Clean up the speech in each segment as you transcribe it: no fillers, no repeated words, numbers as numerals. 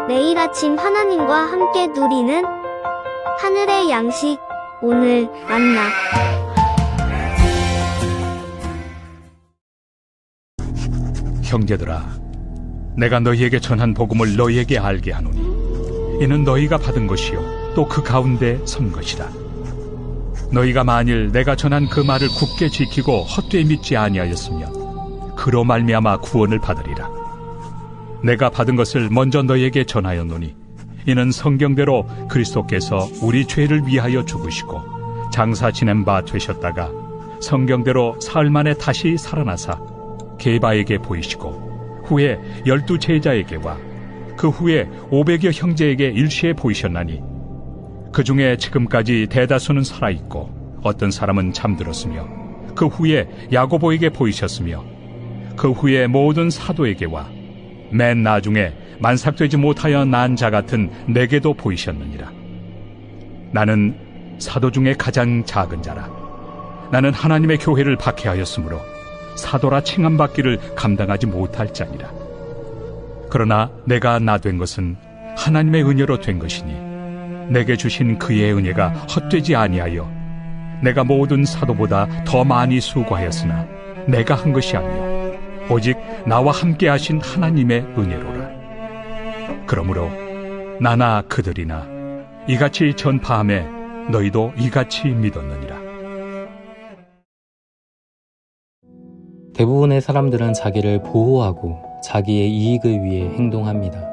매일 아침 하나님과 함께 누리는 하늘의 양식, 오늘 만나. 형제들아, 내가 너희에게 전한 복음을 너희에게 알게 하노니 이는 너희가 받은 것이요 또 그 가운데 선 것이라. 너희가 만일 내가 전한 그 말을 굳게 지키고 헛되이 믿지 아니하였으면 그로 말미암아 구원을 받으리라. 내가 받은 것을 먼저 너희에게 전하였노니 이는 성경대로 그리스도께서 우리 죄를 위하여 죽으시고 장사 지낸 바 되셨다가 성경대로 사흘 만에 다시 살아나사 게바에게 보이시고 후에 12 제자에게와 그 후에 500여 형제에게 일시에 보이셨나니 그 중에 지금까지 대다수는 살아있고 어떤 사람은 잠들었으며 그 후에 야고보에게 보이셨으며 그 후에 모든 사도에게와 맨 나중에 만삭되지 못하여 난 자 같은 내게도 보이셨느니라. 나는 사도 중에 가장 작은 자라. 나는 하나님의 교회를 박해하였으므로 사도라 칭함받기를 감당하지 못할 자니라. 그러나 내가 나 된 것은 하나님의 은혜로 된 것이니 내게 주신 그의 은혜가 헛되지 아니하여 내가 모든 사도보다 더 많이 수고하였으나 내가 한 것이 아니요 오직 나와 함께 하신 하나님의 은혜로라. 그러므로 나나 그들이나 이같이 전파하매 너희도 이같이 믿었느니라. 대부분의 사람들은 자기를 보호하고 자기의 이익을 위해 행동합니다.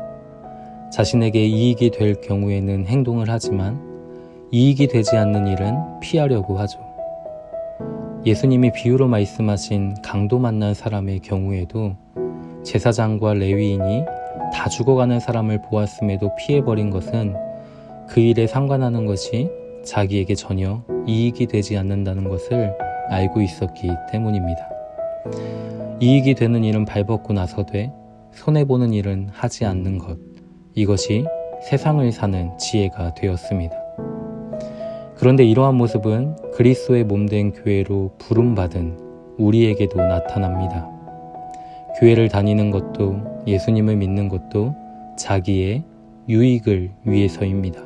자신에게 이익이 될 경우에는 행동을 하지만 이익이 되지 않는 일은 피하려고 하죠. 예수님이 비유로 말씀하신 강도 만난 사람의 경우에도 제사장과 레위인이 다 죽어가는 사람을 보았음에도 피해버린 것은 그 일에 상관하는 것이 자기에게 전혀 이익이 되지 않는다는 것을 알고 있었기 때문입니다. 이익이 되는 일은 발벗고 나서되 손해보는 일은 하지 않는 것, 이것이 세상을 사는 지혜가 되었습니다. 그런데 이러한 모습은 그리스도의 몸된 교회로 부름받은 우리에게도 나타납니다. 교회를 다니는 것도 예수님을 믿는 것도 자기의 유익을 위해서입니다.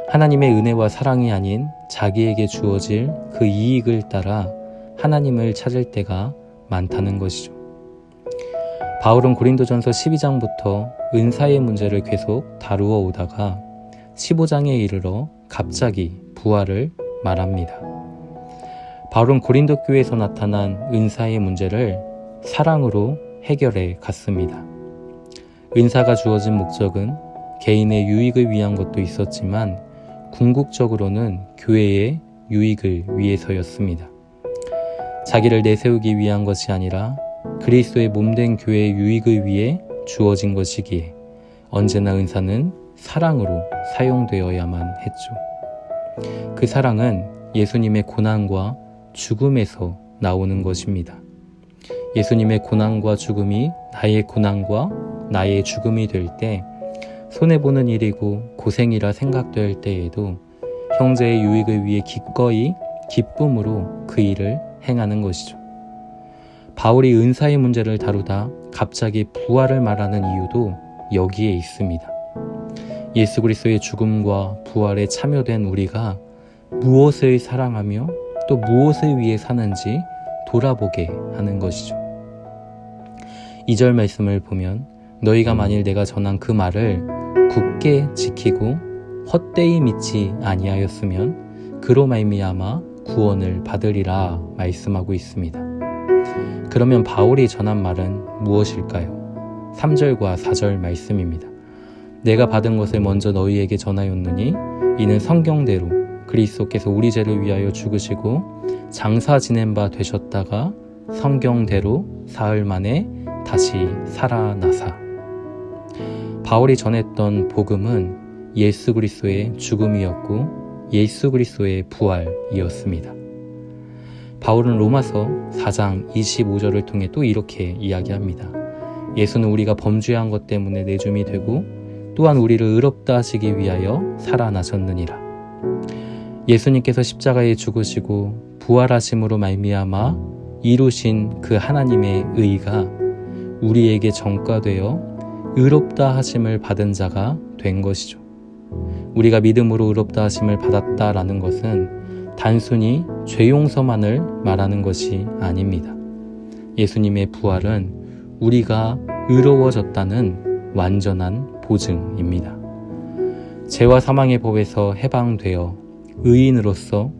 하나님의 은혜와 사랑이 아닌 자기에게 주어질 그 이익을 따라 하나님을 찾을 때가 많다는 것이죠. 바울은 고린도전서 12장부터 은사의 문제를 계속 다루어 오다가 15장에 이르러 갑자기 부활을 말합니다. 바울은 고린도 교회에서 나타난 은사의 문제를 사랑으로 해결해 갔습니다. 은사가 주어진 목적은 개인의 유익을 위한 것도 있었지만 궁극적으로는 교회의 유익을 위해서였습니다. 자기를 내세우기 위한 것이 아니라 그리스도의 몸된 교회의 유익을 위해 주어진 것이기에 언제나 은사는 사랑으로 사용되어야만 했죠. 그 사랑은 예수님의 고난과 죽음에서 나오는 것입니다. 예수님의 고난과 죽음이 나의 고난과 나의 죽음이 될 때, 손해보는 일이고 고생이라 생각될 때에도 형제의 유익을 위해 기꺼이 기쁨으로 그 일을 행하는 것이죠. 바울이 은사의 문제를 다루다 갑자기 부활을 말하는 이유도 여기에 있습니다. 예수 그리스도의 죽음과 부활에 참여된 우리가 무엇을 사랑하며 또 무엇을 위해 사는지 돌아보게 하는 것이죠. 2절 말씀을 보면 너희가 만일 내가 전한 그 말을 굳게 지키고 헛되이 믿지 아니하였으면 그로 말미암아 구원을 받으리라 말씀하고 있습니다. 그러면 바울이 전한 말은 무엇일까요? 3절과 4절 말씀입니다. 내가 받은 것을 먼저 너희에게 전하였느니 이는 성경대로 그리스도께서 우리 죄를 위하여 죽으시고 장사 지낸 바 되셨다가 성경대로 사흘 만에 다시 살아나사. 바울이 전했던 복음은 예수 그리스도의 죽음이었고 예수 그리스도의 부활이었습니다. 바울은 로마서 4장 25절을 통해 또 이렇게 이야기합니다. 예수는 우리가 범죄한 것 때문에 내줌이 되고 또한 우리를 의롭다 하시기 위하여 살아나셨느니라. 예수님께서 십자가에 죽으시고 부활하심으로 말미암아 이루신 그 하나님의 의가 우리에게 전가되어 의롭다 하심을 받은 자가 된 것이죠. 우리가 믿음으로 의롭다 하심을 받았다라는 것은 단순히 죄 용서만을 말하는 것이 아닙니다. 예수님의 부활은 우리가 의로워졌다는 완전한 보증입니다. 죄와 사망의 법에서 해방되어 의인으로서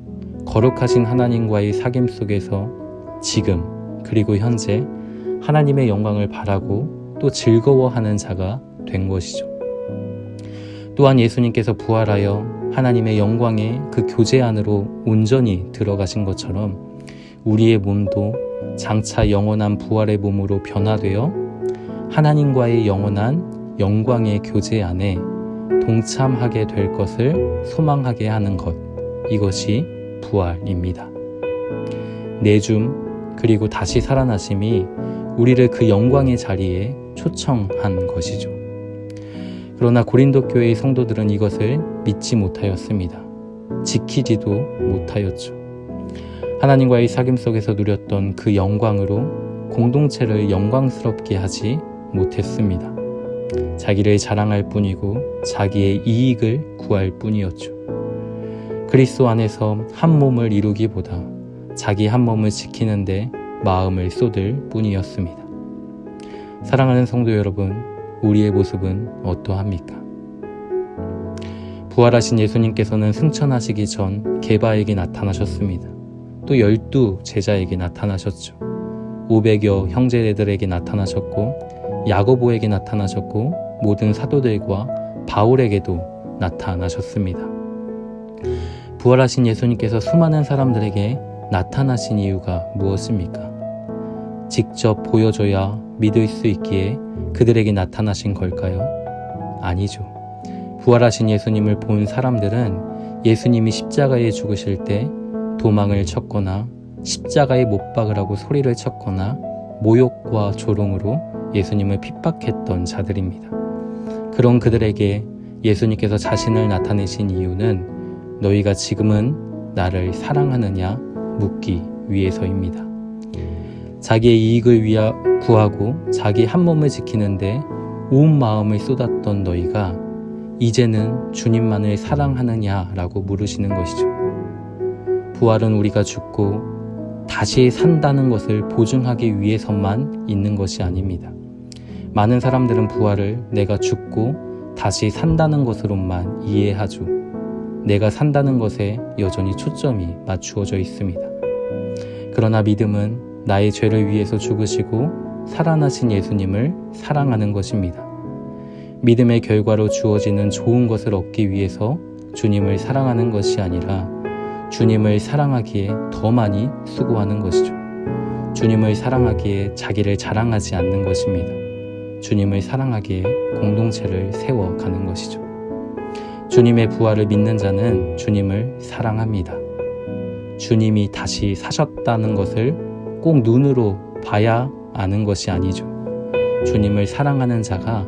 거룩하신 하나님과의 사귐 속에서 지금 그리고 현재 하나님의 영광을 바라고 또 즐거워하는 자가 된 것이죠. 또한 예수님께서 부활하여 하나님의 영광의 그 교제 안으로 온전히 들어가신 것처럼 우리의 몸도 장차 영원한 부활의 몸으로 변화되어 하나님과의 영원한 영광의 교제 안에 동참하게 될 것을 소망하게 하는 것, 이것이 부활입니다. 내줌 그리고 다시 살아나심이 우리를 그 영광의 자리에 초청한 것이죠. 그러나 고린도 교회의 성도들은 이것을 믿지 못하였습니다. 지키지도 못하였죠. 하나님과의 사귐 속에서 누렸던 그 영광으로 공동체를 영광스럽게 하지 못했습니다. 자기를 자랑할 뿐이고 자기의 이익을 구할 뿐이었죠. 그리스도 안에서 한 몸을 이루기보다 자기 한 몸을 지키는데 마음을 쏟을 뿐이었습니다. 사랑하는 성도 여러분, 우리의 모습은 어떠합니까? 부활하신 예수님께서는 승천하시기 전 게바에게 나타나셨습니다. 또 12 제자에게 나타나셨죠. 500여 형제들에게 나타나셨고 야고보에게 나타나셨고 모든 사도들과 바울에게도 나타나셨습니다. 부활하신 예수님께서 수많은 사람들에게 나타나신 이유가 무엇입니까? 직접 보여줘야 믿을 수 있기에 그들에게 나타나신 걸까요? 아니죠. 부활하신 예수님을 본 사람들은 예수님이 십자가에 죽으실 때 도망을 쳤거나 십자가에 못 박으라고 소리를 쳤거나 모욕과 조롱으로 예수님을 핍박했던 자들입니다. 그런 그들에게 예수님께서 자신을 나타내신 이유는 너희가 지금은 나를 사랑하느냐 묻기 위해서입니다. 자기의 이익을 구하고 자기 한 몸을 지키는데 온 마음을 쏟았던 너희가 이제는 주님만을 사랑하느냐라고 물으시는 것이죠. 부활은 우리가 죽고 다시 산다는 것을 보증하기 위해서만 있는 것이 아닙니다. 많은 사람들은 부활을 내가 죽고 다시 산다는 것으로만 이해하죠. 내가 산다는 것에 여전히 초점이 맞추어져 있습니다. 그러나 믿음은 나의 죄를 위해서 죽으시고 살아나신 예수님을 사랑하는 것입니다. 믿음의 결과로 주어지는 좋은 것을 얻기 위해서 주님을 사랑하는 것이 아니라 주님을 사랑하기에 더 많이 수고하는 것이죠. 주님을 사랑하기에 자기를 자랑하지 않는 것입니다. 주님을 사랑하기에 공동체를 세워가는 것이죠. 주님의 부활을 믿는 자는 주님을 사랑합니다. 주님이 다시 사셨다는 것을 꼭 눈으로 봐야 아는 것이 아니죠. 주님을 사랑하는 자가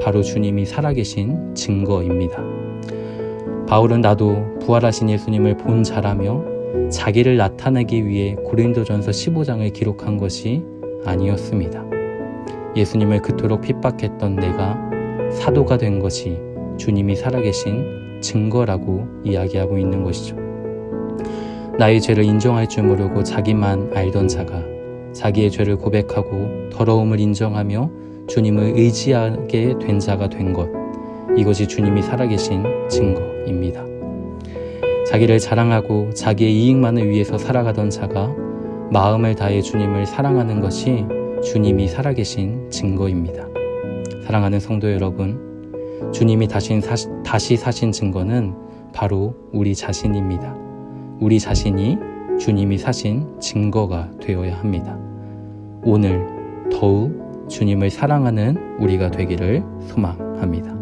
바로 주님이 살아계신 증거입니다. 바울은 나도 부활하신 예수님을 본 자라며 자기를 나타내기 위해 고린도전서 15장을 기록한 것이 아니었습니다. 예수님을 그토록 핍박했던 내가 사도가 된 것이 주님이 살아계신 증거라고 이야기하고 있는 것이죠. 나의 죄를 인정할 줄 모르고 자기만 알던 자가 자기의 죄를 고백하고 더러움을 인정하며 주님을 의지하게 된 자가 된 것, 이것이 주님이 살아계신 증거입니다. 자기를 자랑하고 자기의 이익만을 위해서 살아가던 자가 마음을 다해 주님을 사랑하는 것이 주님이 살아계신 증거입니다. 사랑하는 성도 여러분, 주님이 다시 사신 증거는 바로 우리 자신입니다. 우리 자신이 주님이 사신 증거가 되어야 합니다. 오늘 더욱 주님을 사랑하는 우리가 되기를 소망합니다.